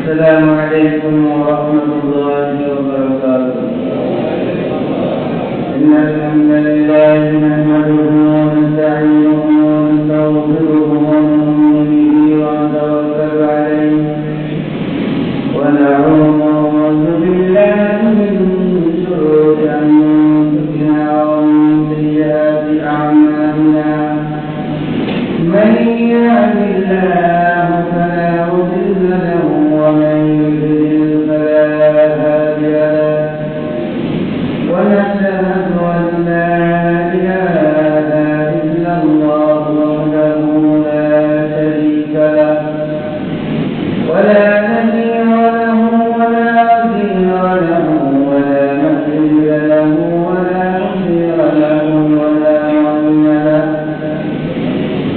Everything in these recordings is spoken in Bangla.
السلام عليكم ورحمة الله وبركاته. إن الحمد لله نحمده ونستعينه ونستغفره ونؤمن به ونتوكل عليه ونعوذ بالله من شرور أنفسنا ومن سيئات أعمالنا. من يهد الله فلا مضل له ومن يضلل فلا هادي له. ونشهد أن لا إله إلا الله وحده لا شريك له ولا نذير له ولا وزير له ولا مثيل له ولا مصير له ولا معين له.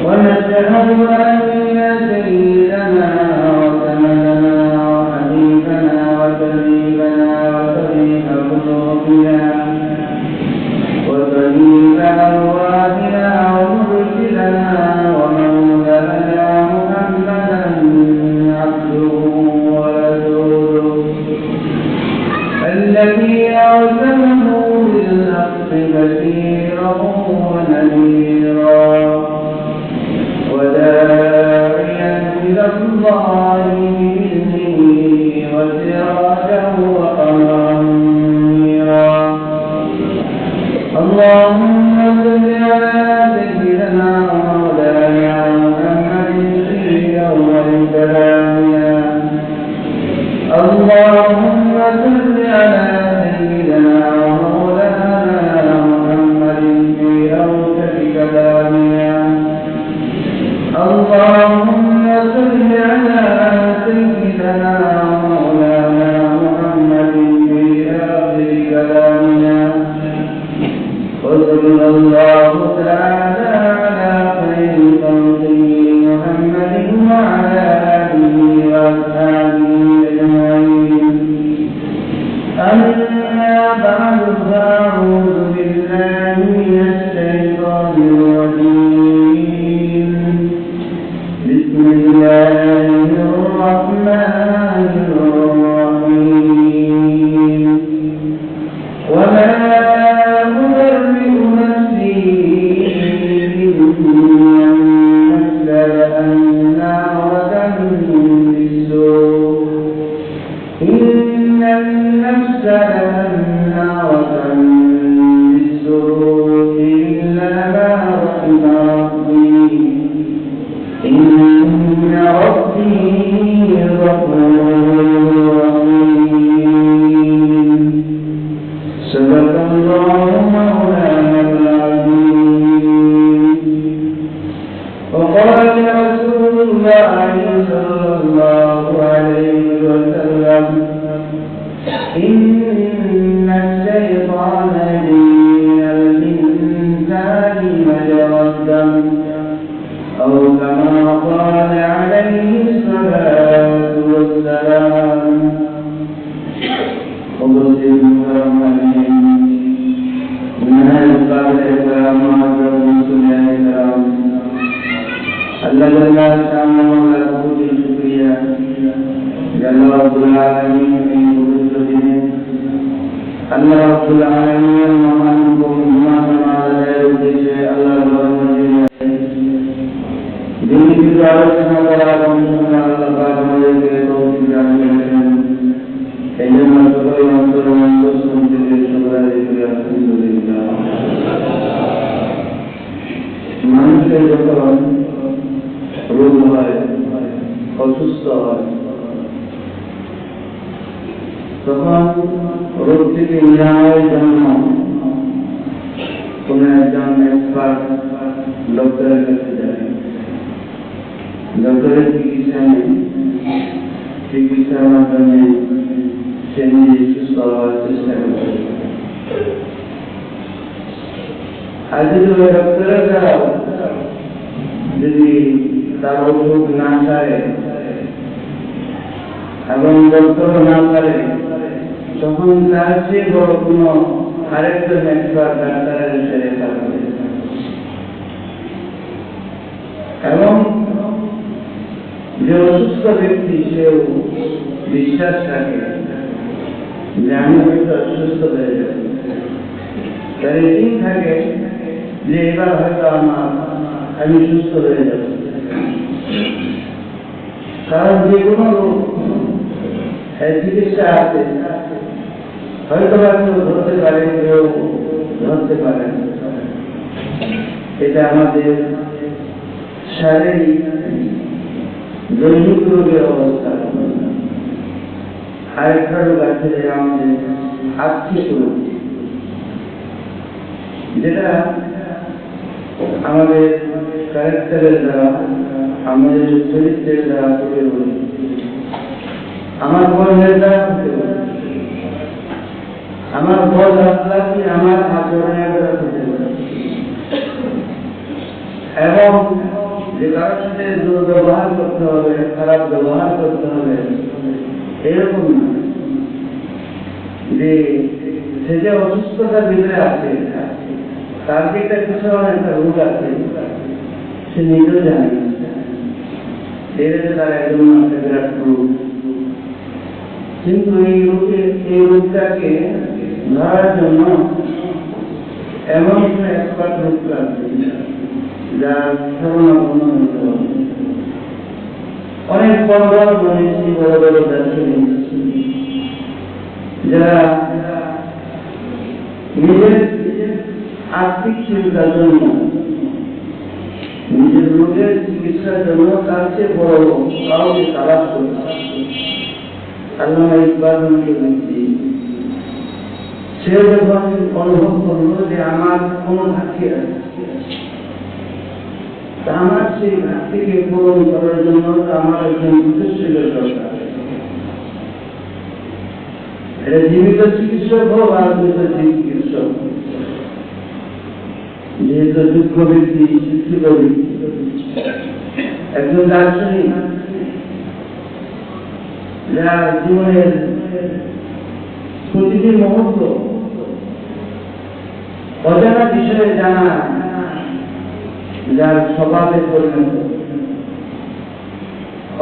ونشهد أن سيدنا وسندنا وحبيبنا وطبيبنا وطبيب قلوبنا وطبيب أرواحنا ومرشدنا ومولانا محمدا عبده ورسوله الذي أرسله بالحق بشيرا ونذيرا وداعيا إلى الله بإذنه وسراجا وقمرا منيرا. اللهم صل على سيدنا ومولانا محمد في أول كلامنا. اللهم صل على سيدنا ومولانا محمد في أوسط كلامنا. اللهم صل على سيدنا ومولانا محمد في آخر كلامنا. وصلى الله تعالى على خير خلقه محمد وعلى آله وأصحابه أجمعين. أما بعد فأعوذ بالله من الشيطان الرجيم. بسم الله الرحمن الرحيم. وما أبرئ نفسي إن النفس لأمارة بالسوء إن النفس لأمارة بالسوء إلا ما رحم ربي إن ربي غفور رحيم. صدق الله مولانا العظيم. وقال رسول الله صلى الله عليه وسلم إن الشيطان يجري من الإنسان مجرى الدم أو كما قال عليه الصلاة والسلام. وبسم الله من القبل الكرام والرسول الكرام. الله تعالى له الشكرية جل رب العالمين في قدرته. الله رب العالمين ومنكم ما تعالى يرضي الله ورسوله. دين की आलोचना करा कौन-सा अल्लाह हमारे के तो जाने हैं ऐसे मतलब अंतर अंतर सुनते हैं शुक्र है अल्हम्दुलिल्लाह. মানুষের যখন রোগ হয় অসুস্থ হয় তখন রোগ থেকে নিরাময়ের জন্য কোন একজন এক্সপার্ট ডক্টরের কাছে যায়। ডক্টরের চিকিৎসার মাধ্যমে সে নিজে সুস্থ হওয়ার চেষ্টা করে। আর যদি ওই ডক্টরের দ্বারা যদি তার ওষুধ না খায় এবং ডক্টর না করে তখন তার চেয়ে বড় কোনো আরেকজন এক্সপার্ট ডাক্তারের সাথে থাকবে এবং যে অসুস্থ ব্যক্তি সেও বিশ্বাস রাখে যে আমি হয়তো অসুস্থ হয়ে যাব, তার এই থাকে যে এবার হয়তো আমি সুস্থ হয়ে যাব। কারণ যে কোনো চিকিৎসা আছে, হয়তো বা কেউ ধরতে পারে, কেউ ধরতে পারে না। এটা আমাদের শারীরিক দৈনিক রোগের অবস্থা। আরেকটা রোগ আছে আমাদের আর্থিক রোগ, যেটা আমাদের ক্যারেক্টারের দ্বারা, আমাদের চরিত্রের দ্বারা হতে পারে, আমার কর্মের দ্বারা হতে পারে, আমার বল রাখলাম, আমার আচরণের দ্বারা হতে পারে, এবং যে কারোর সাথে দুর্ব্যবহার করতে হবে, খারাপ ব্যবহার করতে হবে, এরকম না। যে সে যে অসুস্থতার ভিতরে আছে, তার যে একটা কিছু একটা রোগ আছে, সে নিজেও জানে। তার একজন বিরাট রোগ, কিন্তু এই রোগটাকে ধরার জন্য এমন একটা এক্সপার্ট রোগ লাগবে, যার শরণাপন্ন হতে হবে। অনেক বড় বড় মনীষী, বড় বড় দার্শনিক, যারা নিজের আর্থিক চিন্তার জন্য, নিজের রোগের চিকিৎসার জন্য তার চেয়ে বড় কাউকে তালাশ করতে, আল্লামা ইকবাল ব্যক্তি, সে যখন অনুভব করলো যে আমার কোনো ঘাটতি আছে, আমার সেই ঘাটতিকে পূরণ করার জন্য আমার একজন চিকিৎসকের দরকার। এটা জীবিত চিকিৎসক হোক আর মৃত চিকিৎসক, যেহেতু যোগ্য ব্যক্তি, শিক্ষিত ব্যক্তি, একজন দার্শনিক, যার জীবনের প্রতিটি মুহূর্ত অজানা বিষয়ে জানা, যার স্বভাবে পরিণত,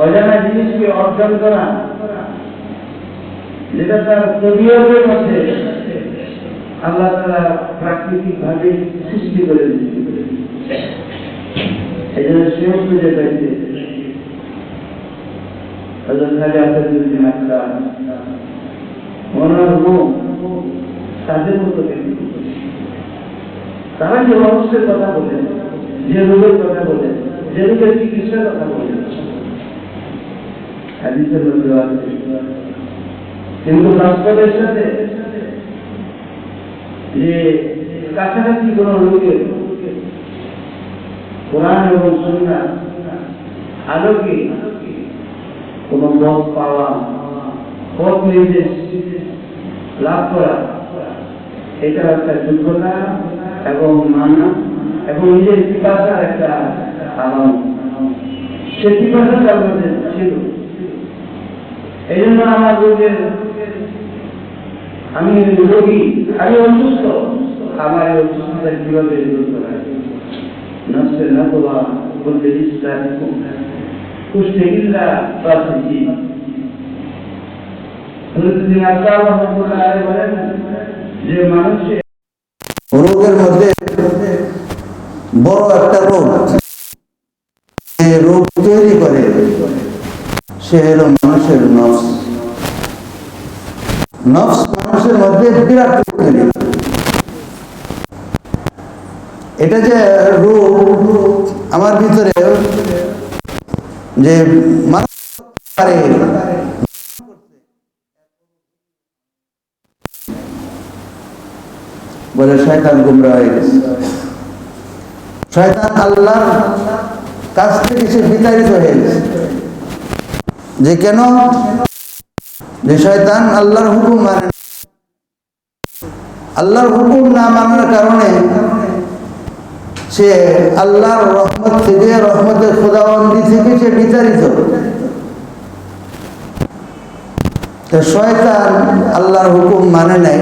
অজানা জিনিসকে অর্জন করা, যেটা তার তবিয়তের মধ্যে আল্লাহ তাআলা প্রাকৃতিক ভাবে সৃষ্টি করে দিয়েছে। এই জন্য সেও খুঁজে পাইছে তাদের মতো তারা যে অবস্থার কথা বলে, যে রোগের কথা বলে, যে রোগের চিকিৎসার কথা বলে, হাদিসের মধ্যে আছে। কিন্তু বাস্তবের সাথে যে কাছাকাছি কোন রোগের কোরআন এবং সুন্নাহ আলোকে কোন পথ পাওয়া, পথ নির্দেশ লাভ করা, এটা একটা যোগ্যতা এবং মানা এবং নিজের পিপাসার একটা আলামত। সে পিপাসা তার মধ্যে ছিল। এই জন্য আমার রোগের, আমি রোগী, আমি অসুস্থ, আমার এই অসুস্থতা কিভাবে দূর করা যায়? নফসের নাতোয়া বলতে ইসলাম কুষ্ঠে ইল্লা প্রার্থী বলেন যে মানুষের রোগের মধ্যে বড় একটা রোগ, রোগ তৈরি করে, সে হলো মানুষের নফস। নফস মানুষের মধ্যে বিরাট রোগ তৈরি করে। এটা যে রোগ আমার ভিতরে যে মানুষ পারে, বলে শয়তান গুমরা হয়ে গেছে, শয়তান আল্লাহর কাছ থেকে সে বিতাড়িত হয়ে গেছে। যে কেন? যে শয়তান আল্লাহর হুকুম মানে, আল্লাহর হুকুম না মানার কারণে সে আল্লাহর রহমত থেকে, রহমতের খোদাবন্দি থেকে সে বিতাড়িত। শয়তান আল্লাহর হুকুম মানে নাই,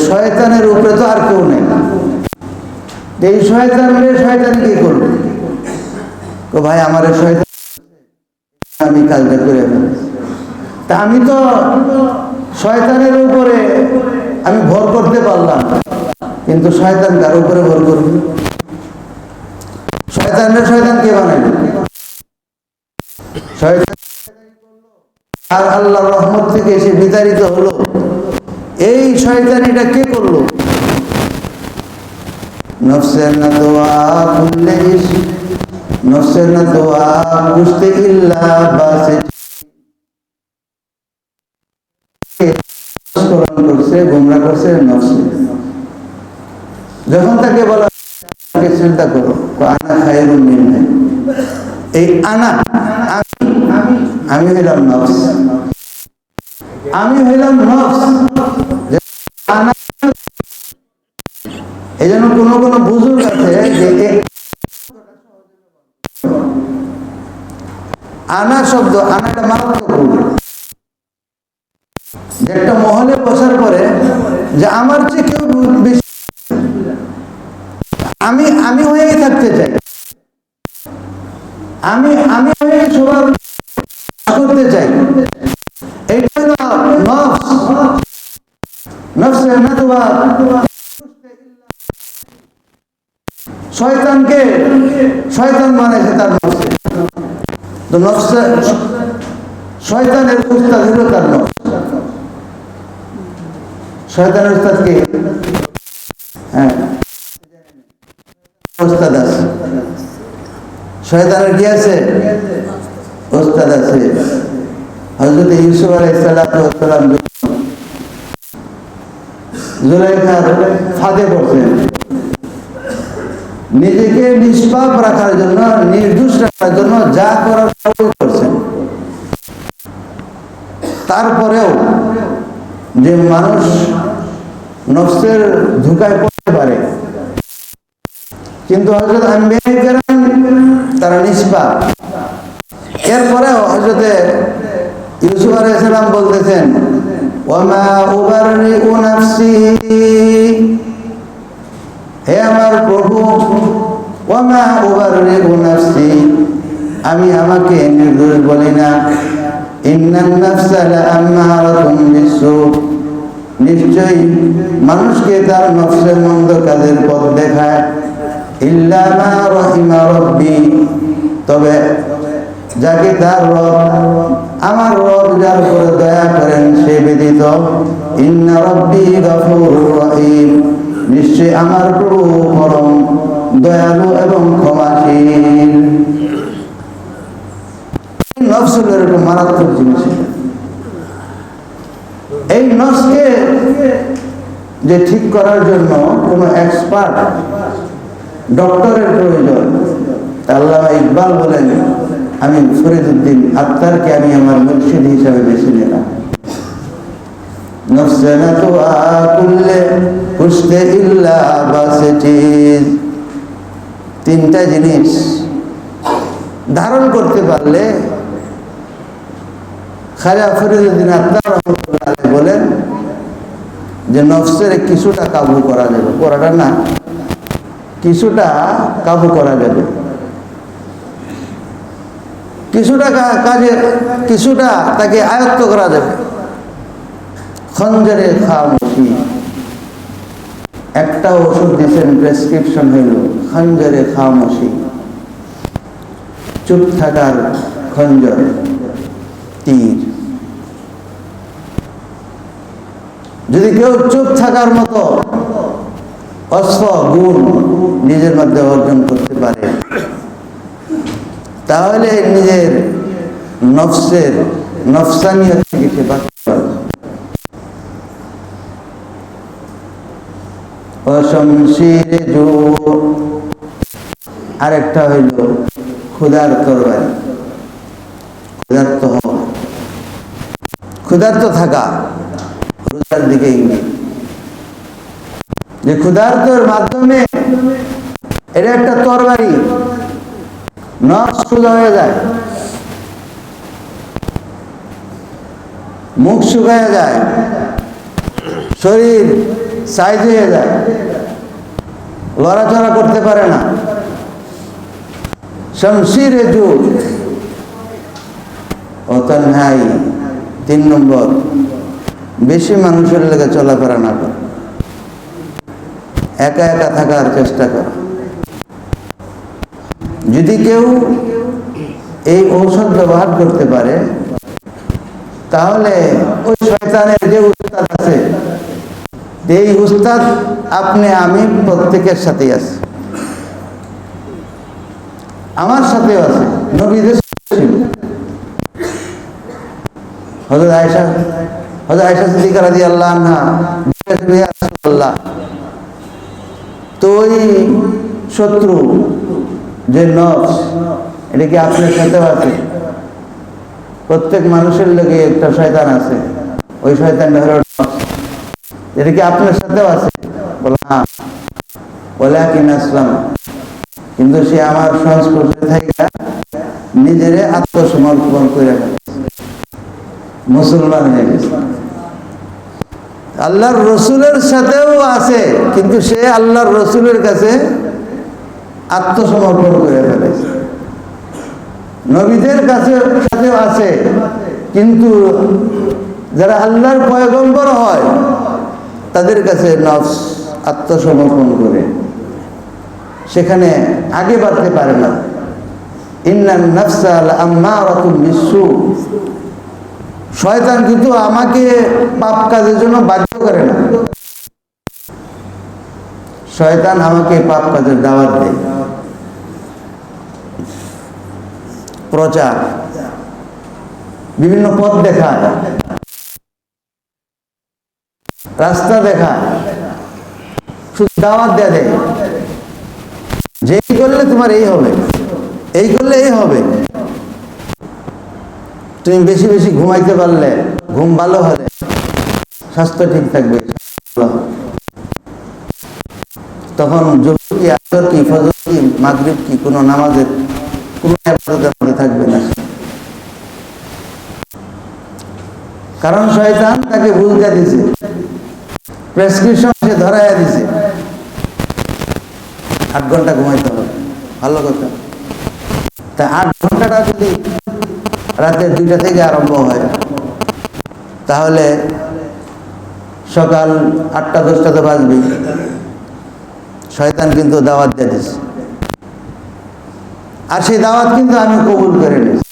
শয়তানের উপরে তো আর কেউ নেই। এই শয়তান কি করবে? তো ভাই আমার শয়তান আমি কাজটা করে ফেলেছি। তা আমি তো শয়তানের উপরে আমি ভর করতে পারলাম, কিন্তু শয়তান কার উপরে ভর করবে? শয়তান কে বানাইল? শয়তান আর আল্লাহর রহমত থেকে এসে বিতাড়িত হলো। এই শয়তানিটা কে করলো? নফসের না দোয়া খুললে নফসের না দোয়া বুঝতে ইল্লা বাসে করছে, গোমরা করছে নফসে। যখন তাকে বলা চিন্তা করো, আনা খায়রুম মিনহু, এই আনা আমি হইলাম নফস, আমি হইলাম নফস। এই জন্য কোন বুজুর্গ আছে যে আনা শব্দ, আনাটা মারাত্মক রূপ। যে একটা মহলে বসার পরে যে আমার চেয়ে কেউ বেশি, আমি হয়েই থাকতে চাই, আমি হয়ে সবার করতে চাই। এইটা হলো নফস। নফসের নাতওয়া শয়তানকে শয়তান বানাইছে তার নফসে। তো নফসে শয়তানের উস্তাদ হলো তার নফস। শয়তানের উস্তাদ কে? হ্যাঁ, উস্তাদ আছে। শয়তানের কি আছে? উস্তাদ আছে। হযরত ইউসুফ আলাইহিস সালাম জুলাইখার ফাঁদে পড়ছেন। নিজেকে নিষ্পাপ রাখার জন্য, নির্দোষ রাখার জন্য যা করার সবই করছেন। তারপরেও যে মানুষ নফসের ধোঁকায় পড়তে পারে, কিন্তু হযরত আম্বিয়া কেরাম তারা নিষ্পাপ। এরপরেও হযরত ইউসুফ আলাইহিস সালাম বলতেছেন, ওয়ামা উবাররিউ নাফসি, হে আমার প্রভু, ওয়ামা উবাররিউ নাফসি, আমি আমাকে নির্দোষ বলি না। ইন্নান নাফসা লাআম্মারাতুম বিসসু, নিশ্চয়ই মানুষকে তার নফসের মন্দ কাজের পথ দেখায়। ইল্লা মা রাহিমা রাব্বি, তবে যাকে তার রব, আমার রব যার উপরে দয়া করেন সে ব্যতীত। ইন্না রাব্বি গফুরুর রহিম, নিশ্চয় আমার প্রভু পরম দয়ালু এবং ক্ষমাশীল। নফস হলো এরকম মারাত্মক জিনিস। এই নফসকে যে ঠিক করার জন্য কোনো এক্সপার্ট ডক্টরের প্রয়োজন। আল্লামা ইকবাল বলেন, আমি ফরিদউদ্দিন আত্তারকে আমি আমার মুর্শিদ হিসাবে বেছে নিলাম। নফসে না তো আকুল্লে কুশতে ইল্লা বাসেটিজ, তিনটা জিনিস ধারণ করতে পারলে খাজা ফরিদউদ্দিন আত্তার রাহমাতুল্লাহ আলাইহি বলেন যে নফসের কিছুটা কাবু করা যাবে, পুরোটা না, কিছুটা কাবু করা যাবে। কিছুটা কাজে, কিছুটা তাকে আয়ত্ত করা যাবে। খঞ্জরে খামোশি, একটা ওষুধ দিয়েছেন, প্রেসক্রিপশন হইল খঞ্জরে খামোশি, চুপ থাকার খঞ্জর, তীর। যদি কেউ চুপ থাকার মতো অস্ত্র গুণ নিজের মধ্যে অর্জন করতে পারে, তাহলে নিজের নফসের নফসানিয়ত থেকে সে বাঁচতে পারবে। অশমশিরে জো, আরেকটা হইল ক্ষুধার তরবারি। ক্ষুধার্ত হওয়া, ক্ষুধার্ত থাকা, রোজার দিকে ইঙ্গিত। যে ক্ষুধার্তর মাধ্যমে এটা একটা তরবারি, নফস সোজা হয়ে যায়, মুখ শুকায় যায়, শরীর সাইজ হয়ে যায়, লড়াচড়া করতে পারে না। শমশিরে জুদ, অতন্হাই 3 নম্বর, বেশি মানুষের লেগে চলাফেরা না করা, একা একা থাকার চেষ্টা করা। যদি কেউ এই ঔষধ ব্যবহার করতে পারে তাহলে ওই শয়তানের যে উস্তাদ আছে, এই উস্তাদ আপনি আমি প্রত্যেকের সাথেই আছে, আমার সাথেও আছে, নবীদের সাথে ছিল। হযরত আয়েশা সিদ্দিকা রাদিয়াল্লাহু আনহা ইয়া রাসূলুল্লাহ, তো ওই শত্রু যে নফস, এটা কি আপনার সাথেও আছে? প্রত্যেক মানুষের লগে একটা শয়তান আছে, ওই শয়তানটা হলো নফস, এটা কি আপনার সাথেও আছে? বলে হ্যাঁ। বলে কিনা আসলাম, কিন্তু সে আমার সংস্পর্শে থেকে নিজেরে আত্মসমর্পণ করে ফেলেছে, মুসলমান হয়ে গেছে। আল্লাহর রসুলের সাথেও আছে, কিন্তু সে আল্লাহর রসুলের কাছে আত্মসমর্পণ করে ফেলেছে। নবীদের সাথেও আছে, কিন্তু যারা আল্লাহর পয়গম্বর হয় তাদের কাছে নফস আত্মসমর্পণ করে সেখানে আগে বাড়তে পারে না। ইন্নান নাফসা লাআম্মারাতুম বিসসু, শয়তান কিন্তু আমাকে পাপ কাজের জন্য বাধ্য করে না, শয়তান আমাকে পাপ কাজের দাওয়াত দেয়, প্রচার, বিভিন্ন পথ দেখায়, রাস্তা দেখায়, শুধু দাওয়াত দেয় যে এই করলে তোমার এই হবে, এই করলে এই হবে। তুমি বেশি বেশি ঘুমাইতে পারলে, ঘুম ভালো হলে স্বাস্থ্য ঠিক থাকবে, তখন জোহর কি, আসর কি, ফজর কি, মাগরিব কি, কোনো নামাজের কোনো ইবাদতের মধ্যে থাকবে না। কারণ শয়তান তাকে বুঝতে দিছে, প্রেসক্রিপশন সে ধরাইয়া দিছে, 8 ঘন্টা ঘুমাইতে হবে, ভালো কথা। তা 8 ঘন্টাটা যদি রাতের 2টা থেকে আরম্ভ হয়, তাহলে সকাল 8টা-10টা তো বাজবে। শয়তান কিন্তু দাওয়াত দিয়ে দিচ্ছে, আর সেই দাওয়াত কিন্তু আমি কবুল করে নিয়েছি।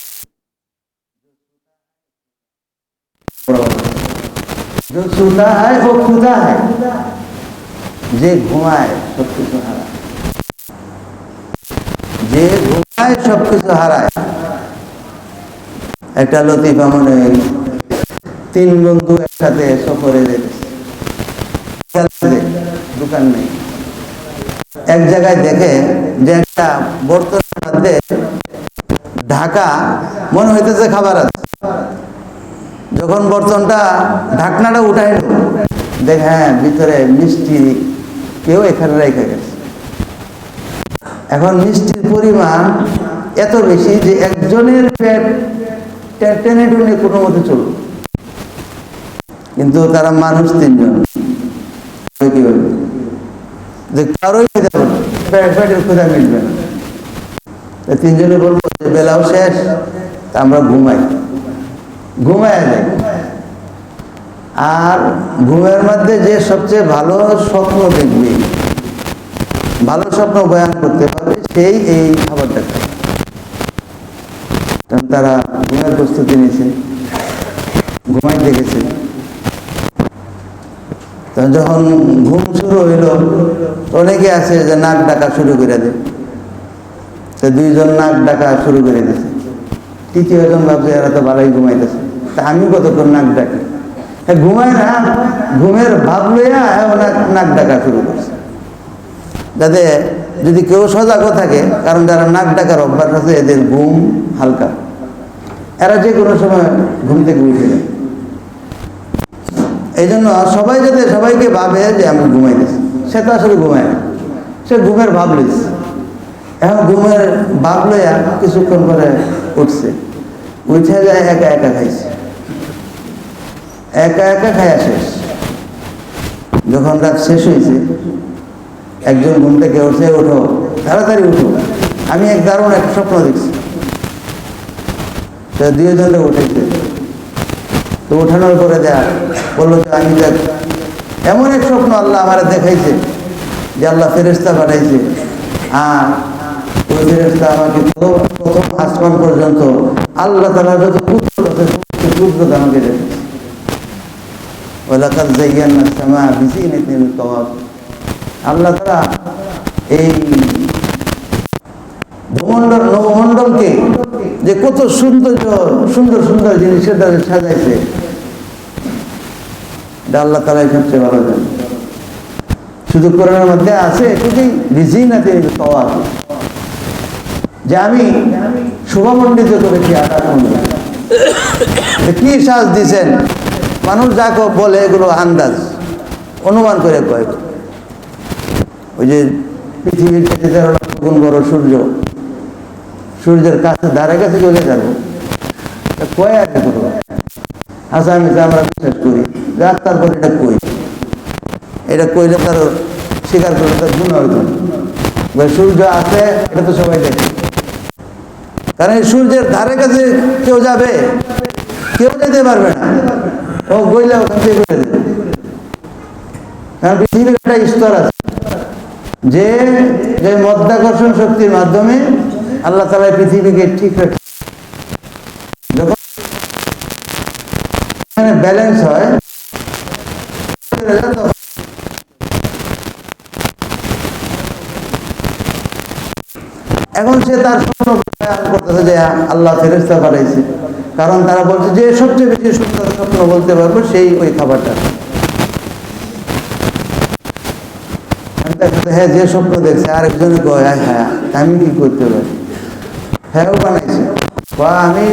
जो सोता है वो खुदा है, যে ঘুমায় সবকিছু হারায়, যে ঘুমায় সবকিছু হারায়। একটা লতিফা মনে হয়, 3 বন্ধু একসাথে সফরে যেতেছে, দোকান নেই, এক জায়গায় দেখে যে একটা বর্তনের মধ্যে ঢাকা, মনে হইতেছে খাবার আছে। যখন বর্তনটা ঢাকনাটা উঠাইল, দেখে হ্যাঁ ভিতরে মিষ্টি কেউ এখানে রেখে গেছে। এখন মিষ্টির পরিমাণ এত বেশি যে একজনের পেট টেনে টুনে কোনো মতে চলল, কিন্তু তারা মানুষ 3 জন, কি বলবে যে কারোই পেটের ক্ষুধা মিটবে না। 3 জনে বলবো যে বেলাও শেষ, তা আমরা ঘুমায় যাই। আর ঘুমের মধ্যে যে সবচেয়ে ভালো স্বপ্ন দেখবে, ভালো স্বপ্ন বয়ান করতে পারবে, সেই এই খাবারটা খায়। কারণ তারা ঘুমের প্রস্তুতি নিয়েছে, ঘুমাইতে গেছে। যখন ঘুম শুরু হইল, অনেকে আছে যে নাক ডাকা শুরু করে দেয়, তো 2 জন নাক ডাকা শুরু করে দিয়েছে। 3য় জন ভাবছে এরা তো ভালোই ঘুমাইতেছে, তা আমি কতক্ষণ নাক ডাকি। ঘুমায় না, ঘুমের ভাব লইয়া নাক ডাকা শুরু করছে। যাতে যদি কেউ সজাগও থাকে, কারণ যারা নাক ডাকার অভ্যাস আছে এদের ঘুম হালকা, এরা যে কোনো সময় ঘুম থেকে উঠে যায়। এই জন্য সবাই যাতে সবাইকে ভাবে যে আমি ঘুমাইতেছি, সে তো আসলে ঘুমায় না, সে ঘুমের ভাব লইছে। এখন ঘুমের ভাব লইয়া কিছুক্ষণ পরে উঠছে, উঠে যায় একা একা খাইছে, একা একা খাইয়া শেষ। যখন রাত শেষ হয়েছে, একজন ঘুম থেকে উঠছে, ওঠো তাড়াতাড়ি উঠো, আমি দারুণ এক স্বপ্ন দেখছি। তো তো দুইজনে উঠেছে। তো উঠানোর পরে দেখ বললো যে আমি দেখ এমন এক স্বপ্ন আল্লাহ আমার দেখাইছে যে আল্লাহ ফেরেশতা পাঠাইছে, আর ওই ফেরেশতা আমাকে প্রথম আসমান পর্যন্ত আল্লাহ তাআলা যত পুত্র আছে সূর্যকে আমাকে দেখেছে। ওয়ালাকাদ যায়্যানা সামা বিজিনাতিল কাওয়াব। আল্লাহ তাআলা এই ভূমণ্ডল নবমণ্ডলকে যে কত সুন্দর সুন্দর সুন্দর জিনিসের দ্বারা সাজাইছে, এটা আল্লাহ তাআলাই সবচেয়ে ভালো জানে। শুধু কোরআনের মধ্যে আছে এটুকুই বিজিনাতিল কাওয়াব, যে আমি শোভামণ্ডিত করেছি আকাশমণ্ডল। কি সাজ দিছেন, মানুষ যা বলে এগুলো আন্দাজ অনুমান করে কয়। ওই যে পৃথিবীর থেকে 13 লক্ষ গুণ বড় সূর্য, সূর্যের কাছে ধারে কাছে চলে যাবো কয় আগে করবো। আচ্ছা আমি আমরা বিশ্বাস করি, যাক তারপর এটা কই, এটা কইলে তার স্বীকার করলে তার গুণ অর্জন। সূর্য আছে এটা তো সবাই দেখে, কারণ এই সূর্যের ধারে কাছে কেউ যাবে, কেউ যেতে পারবে না। ও গইলে ওখান থেকে করে দেবে। কারণ পৃথিবীর একটা স্তর আছে যে মধ্যাকর্ষণ শক্তির মাধ্যমে আল্লাহ তাআলা পৃথিবীকে ঠিক রাখে। যখন ব্যালেন্স হয় এখন সে তার স্বপ্ন করতেছে যে আল্লাহ ফেরেশতা পাঠাইছে, কারণ তারা বলছে যে সবচেয়ে বেশি সুন্দর স্বপ্ন বলতে পারবো সেই ওই খাবারটা। হ্যাঁ যে স্বপ্ন দেখছে আরেকজনে কয় হ্যাঁ আমি কি করতে পারি, হ্যাঁ ও বানাইছে আমি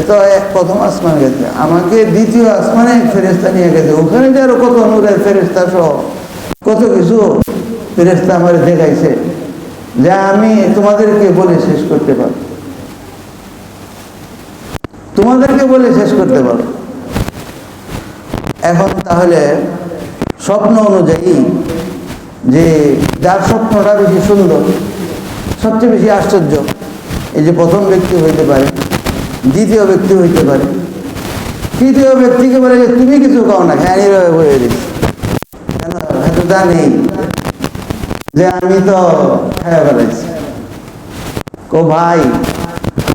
এত প্রথম আসমান গেছে, আমাকে দ্বিতীয় আসমানে ফেরেশতা নিয়ে গেছে, ওখানে যে আরো কত নূরের ফেরেশতা সহ কত কিছু ফেরেশতা আমার দেখাইছে যা আমি তোমাদেরকে বলে শেষ করতে পারবো, তোমাদেরকে বলে শেষ করতে পারবো। এখন তাহলে স্বপ্ন অনুযায়ী যে যার স্বপ্নটা বেশি সুন্দর, সবচেয়ে বেশি আশ্চর্য, এই যে প্রথম ব্যক্তি হইতে পারে, দ্বিতীয় ব্যক্তি হইতে পারে, তৃতীয় ব্যক্তিকে বলে যে তুমি কিছু কও না, হ্যাঁ এইভাবে বলে দিচ্ছি, কেন এত জানি যে আমি তো খায়া বেড়াইছি। কো ভাই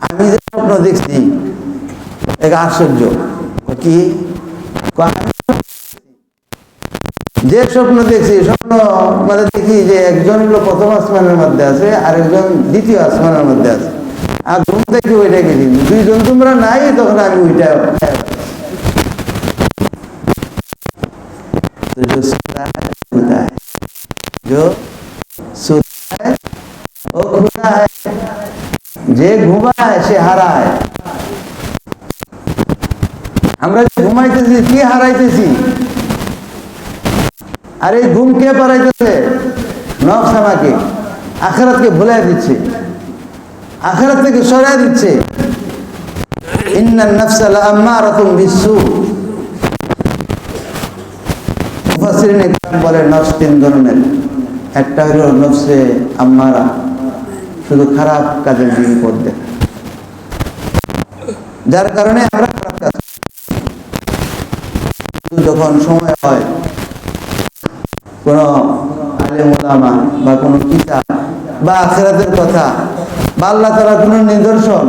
আমি যে স্বপ্ন দেখছি এক আশ্চর্য। কি যে স্বপ্ন দেখছি, স্বপ্ন মানে দেখি যে একজন হলো প্রথম আসমানের মধ্যে আছে, আরেকজন দ্বিতীয় আসমানের মধ্যে আছে, আর ঘুম থেকে ওইটা গেছি, দুইজন তোমরা নাই, তখন আমি ওইটা যে ঘুমায় সে হারায়। আমরা ঘুমাইতেছি কি হারাইতেছি, আর এই ঘুম কে পারাইতেছে? নফস আমাকে আখিরাতকে ভুলাই দিচ্ছে, আখিরাত থেকে সরাই দিচ্ছে। ইন্নান নাফসা লাআম্মারাতুম বিসসু। মুফাসসিরিন একরাম বলে নফস 3 ধরনের। একটা হলো নফসে আম্মারা, শুধু খারাপ কাজের দিকে পথ দেয়, যার কারণে আমরা খারাপ কাজ। যখন সময় হয় কোন আলেম ওলামা বা কোন কিতাব বা আখিরাতের কথা বা আল্লাহ তাআলার কোন নিদর্শন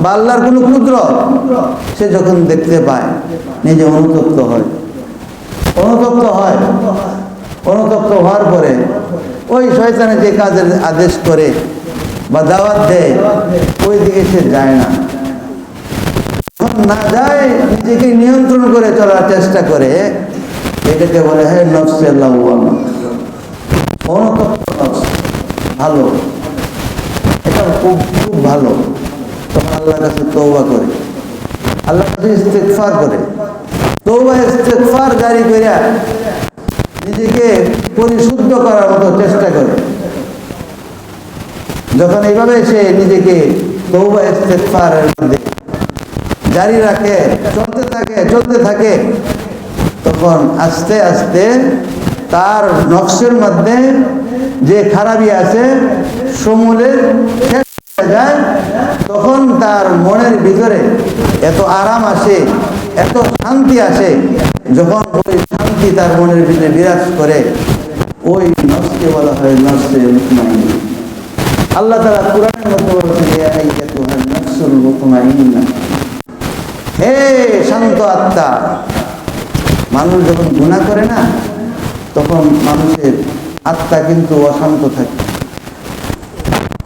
বা আল্লাহর কোন কুদরত সে যখন দেখতে পায়, নিজে অনুতপ্ত হয়। অনুতপ্ত হওয়ার পরে ওই শয়তানে যে কাজের আদেশ করে বা দাওয়াত দেয় ওই দিকে সে যায় না। যখন না যায়, নিজেকে নিয়ন্ত্রণ করে চলার চেষ্টা করে, এটাকে বলে হ্যাঁ নফসে লাওয়ামা, অনুতপ্ত নফস। ভালো, এটা খুব খুব ভালো। তখন আল্লাহর কাছে তওবা করে, আল্লাহর কাছে ইস্তিগফার করে, তওবা ইস্তিগফার জারি করে নিজেকে পরিশুদ্ধ করার মতো চেষ্টা করে। যখন এইভাবে সে নিজেকে তওবা ইস্তিগফারের মধ্যে জারি রাখে, চলতে থাকে, তখন আস্তে আস্তে তার নফসের মধ্যে যে খারাপি আছে সমূলে শেষ হয়ে যায়, তখন তার মনের ভিতরে এত আরাম আসে, এত শান্তি আসে। যখন ওই শান্তি তার মনের ভিতরে বিরাজ করে, ওই নফসকে বলা হয় নফসে মুতমাইন্না। আল্লাহ তাআলা কোরআনের মধ্যে বলেছেন, ইয়া আইয়াতুহান নাফসুল মুতমাইন্না, হে শান্ত আত্মা। মানুষ যখন গুনাহ করে না, তখন মানুষের আত্মা কিন্তু অশান্ত থাকে,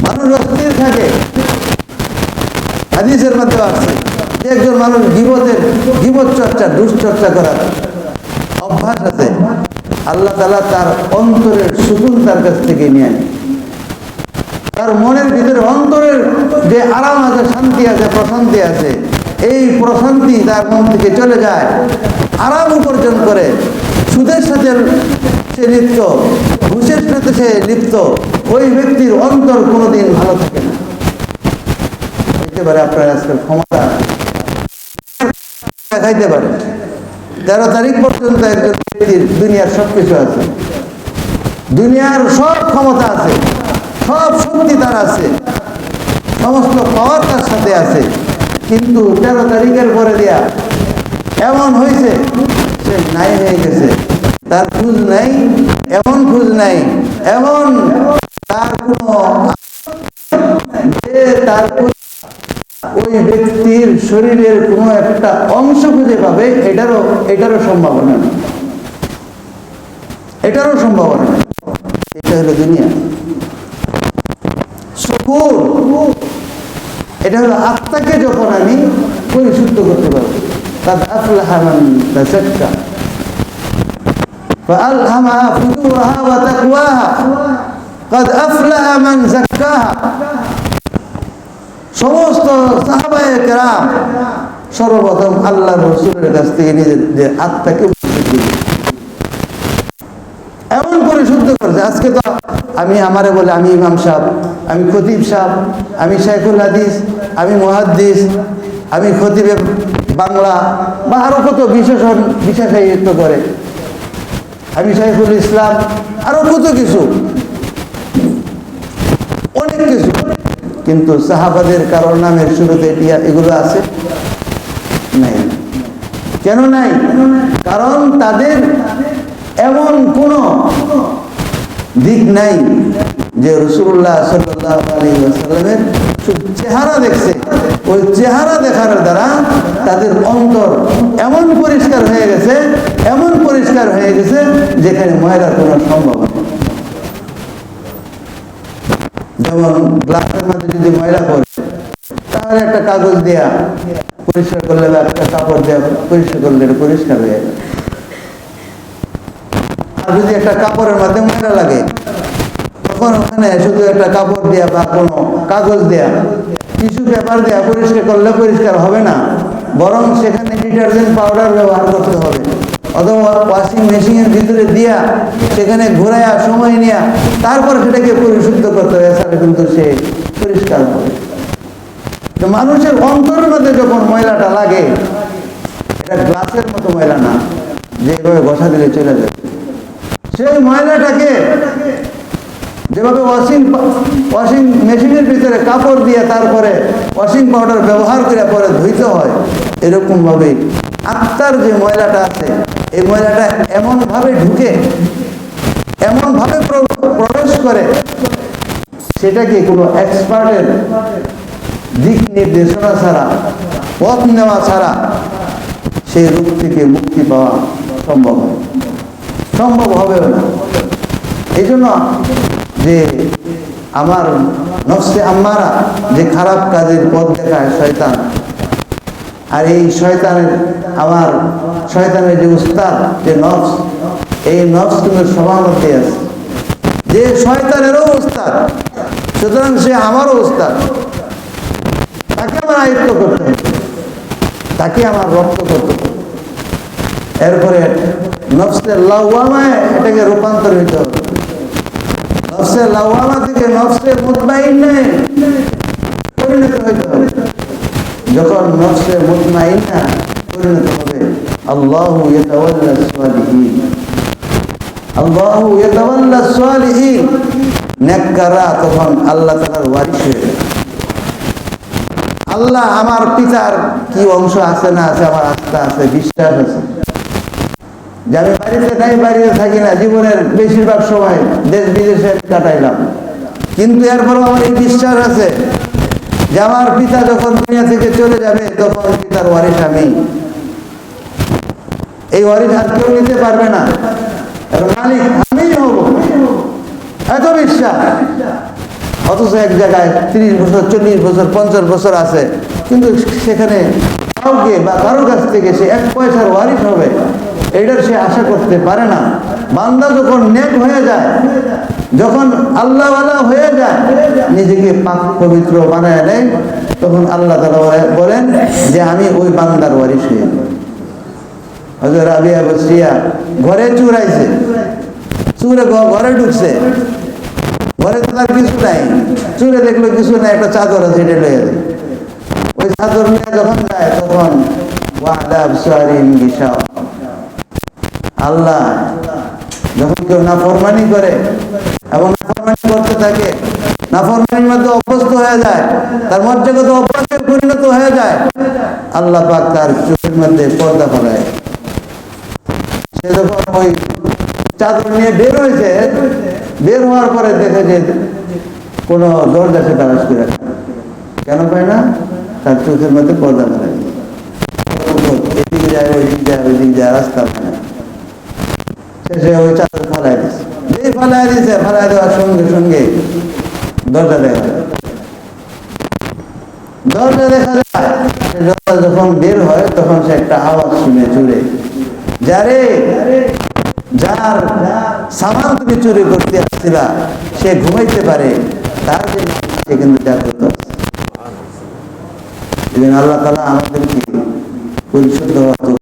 মানুষ অস্থির থাকে। হাদিসের মধ্যে আছে যে একজন মানুষ গীবত চর্চা, দুশ্চর্চা করার অভ্যাস আছে, আল্লাহ তাআলা তার অন্তরের সুকুন তার কাছ থেকে নিয়ে নেয়। তার মনের ভিতরে অন্তরের যে আরাম আছে, শান্তি আছে, প্রশান্তি আছে, এই প্রশান্তি তার মন থেকে চলে যায়, আরাম উপার্জন করে। সুদের সাথে সে লিপ্ত, ঘুষের সাথে সে লিপ্ত, ওই ব্যক্তির অন্তর কোনোদিন ভালো থাকে না। হইতে পারে আপনার আজকের ক্ষমতা দেখাইতে পারে, 13 তারিখ পর্যন্ত একজন ব্যক্তির দুনিয়ার সবকিছু আছে, দুনিয়ার সব ক্ষমতা আছে, সব শক্তি তার আছে, সমস্ত পাওয়ার তার সাথে আছে, কিন্তু 13 তারিখের পরে দিয়া এমন হয়েছে সে নাই হয়ে গেছে, তার খোঁজ নাই, এমন খোঁজ নাই, এমন তার কোনো তার ওই ব্যক্তির শরীরের কোনো একটা অংশ খুঁজে পাবে, এটারও সম্ভাবনা নেই, এটারও সম্ভাবনা নেই। এটা হলো দুনিয়া। সুকুন, এটা হলো আত্মাকে যখন আমি পরিশুদ্ধ করতে পারবো। قد أفلح من تزكى فألهمها فجورها وتقواها قد أفلح من زكاها। সমস্ত সাহাবায়ে কেরাম সর্বপ্রথম আল্লাহর রাসূলের কাছ থেকে নিজেদের আত্মাকে এমন পরিশুদ্ধ করেছে। আজকে তো আমি আমারে বলে আমি ইমাম সাহেব, আমি খতিব সাহেব, আমি শাইখুল হাদিস, আমি মুহাদ্দিস, আমি খতিবে বাংলা, বা আরো কত বিশেষায়িত করে, আমি শাইখুল ইসলাম, আরো কত কিছু, অনেক কিছু। কিন্তু সাহাবাদের কারোর নামের শুরুতে এগুলো আছে নাই। কেন নাই? কারণ তাদের এমন কোন দিক নাই যে রাসূলুল্লাহ সাল্লাল্লাহু আলাইহি ওয়াসাল্লামের চেহারা দেখছে, ওই চেহারা দেখার দ্বারা তাদের অন্তর এমন পরিষ্কার হয়ে গেছে, এমন পরিষ্কার হয়ে গেছে যেখানে ময়লার কোনো সম্ভাবনা নেই। যেমন গ্লাসের মধ্যে যদি ময়লা পড়ে, তাহলে একটা কাগজ দেয়া পরিষ্কার করলে বা একটা কাপড় দেওয়া পরিষ্কার করলে এটা পরিষ্কার হয়ে যাবে। আর যদি একটা কাপড়ের মধ্যে ময়লা লাগে, তখন ওখানে শুধু একটা কাপড় দেয়া বা কোনো কাগজ দেয়া, টিস্যু পেপার দেয়া পরিষ্কার করলে পরিষ্কার হবে না, বরং সেখানে ডিটারজেন্ট পাউডার ব্যবহার করতে হবে, অথবা ওয়াশিং মেশিনের ভিতরে দিয়া সেখানে ঘোরায়া সময় নেয়া তারপর সেটাকে পরিশুদ্ধ করতে হবে, এছাড়া কিন্তু সে পরিষ্কার হবে। তো মানুষের অন্তরের মধ্যে যখন ময়লাটা লাগে, এটা গ্লাসের মতো ময়লা না যেভাবে ঘষা দিলে চলে যাবে। সেই ময়লাটাকে যেভাবে ওয়াশিং মেশিনের ভিতরে কাপড় দিয়ে তারপরে ওয়াশিং পাউডার ব্যবহার করে পরে ধুইতে হয়, এরকম ভাবে আত্মার যে ময়লাটা আছে, এই ময়লাটা এমন ভাবে ঢুকে, এমন ভাবে প্রবেশ করে, সেটাকে কোনো এক্সপার্টের দিক নির্দেশনা ছাড়া, পথ নেওয়া ছাড়া সেই রূপ থেকে মুক্তি পাওয়া সম্ভব হবে না। এই জন্য যে আমার নফসে আম্মারা যে খারাপ কাজের পথ দেখায় শয়তান, আর এই শয়তানের যে উস্তাদ যে নফস, এই নফস কিন্তু সবার মধ্যে আছে, যে শয়তানেরও উস্তাদ, সুতরাং সে আমারও উস্তাদ। তাকে আমার আয়ত্ত করতে হবে, তাকে আমার রক্ত করতে হবে। এরপরে নফসে লাওয়ামায় এটাকে রূপান্তরিত হবে, নফসে লাওয়ামা থেকে নফসে মুতমাইন্নায় পরিণত হইতে হবে। যখন নফসে মুতমাইন্না পরিণত হবে, আল্লাহু ইয়াতাওয়াল্লাস সালিহিন, আল্লাহু ইয়াতাওয়াল্লাস সালিহিন, নেককাররা তখন আল্লাহ তাআলার ওয়ারিস হয়ে যাবে। আল্লাহ আমার পিতার কি অংশ আছে না আছে, আমার আস্থা আছে, বিশ্বাস আছে যে আমি বাড়িতে নাই, বাড়িতে থাকি না, জীবনের বেশিরভাগ সময় দেশ বিদেশে কাটাইলাম, কিন্তু এরপরও আমার এই বিশ্বাস আছে যে আমার পিতা যখন দুনিয়া থেকে চলে যাবে তখন পিতার ওয়ারিশ আমি, এই ওয়ারিশ আর কেউ নিতে পারবে না, এর মালিক আমিই হব, এত বিশ্বাস। অথচ এক জায়গায় 30 বছর, 40 বছর, 50 বছর আছে, কিন্তু সেখানে কাউকে বা কারোর কাছ থেকে সে 1 পয়সার ওয়ারিশ হবে এইটার সে আশা করতে পারে না। বান্দা যখন নেক হয়ে যায়, যখন আল্লাহওয়ালা হয়ে যায়, নিজেকে পাক পবিত্র বানায় নেয়, তখন আল্লাহ তাআলা বলেন যে আমি ওই বান্দার ওয়ারিশ হয়ে যাই। হযরত রাবিয়া বসরিয়া ঘরে চোর আইছে, চোরে ঘরে ঢুকছে, ঘরে তো তার কিছু নাই, চোরে দেখলো কিছু নাই, একটা চাদর আছে, এটা লয়ে যায়। ওই চাদর নিয়ে যখন যায় তখন ওয়াদা আবসারিন গিশাও, আল্লাহ যখন কেউ নাফরমানি করে এবং নাফরমানি করতে থাকে, নাফরমানির মধ্যে অভ্যস্ত হয়ে যায়, তার মর্যাদাগত অভ্যাসে পরিণত হয়ে যায়, আল্লাহ পাক তার চোখের মধ্যে পর্দা ফেলায়। সে যখন ওই চাদর নিয়ে বের হয়েছে, বের হওয়ার পরে দেখে যে কোনো দরজা সে তালাশ করে রাখে, কেন পায় না? তার চোখের মধ্যে পর্দা ফেলায়, এদিকে যায়, ওইদিকে যায়, ওইদিকে যায়, রাস্তা পায় না। শেষে ওই চাদর ফালাই দিচ্ছে, যেই ফালাই দিচ্ছে, ফালাই দেওয়ার সঙ্গে সঙ্গে দরজা দেখা যায়, দরজা দেখা যায়। যখন বের হয় তখন সে একটা আওয়াজ শুনে চুরে, যারে যার সামান তুমি চুরি করতে আসছিলা সে ঘুমাইতে পারে, তার যে সে কিন্তু জাগ্রত আছে। আল্লাহ তাআলা আমাদেরকে পরিশুদ্ধ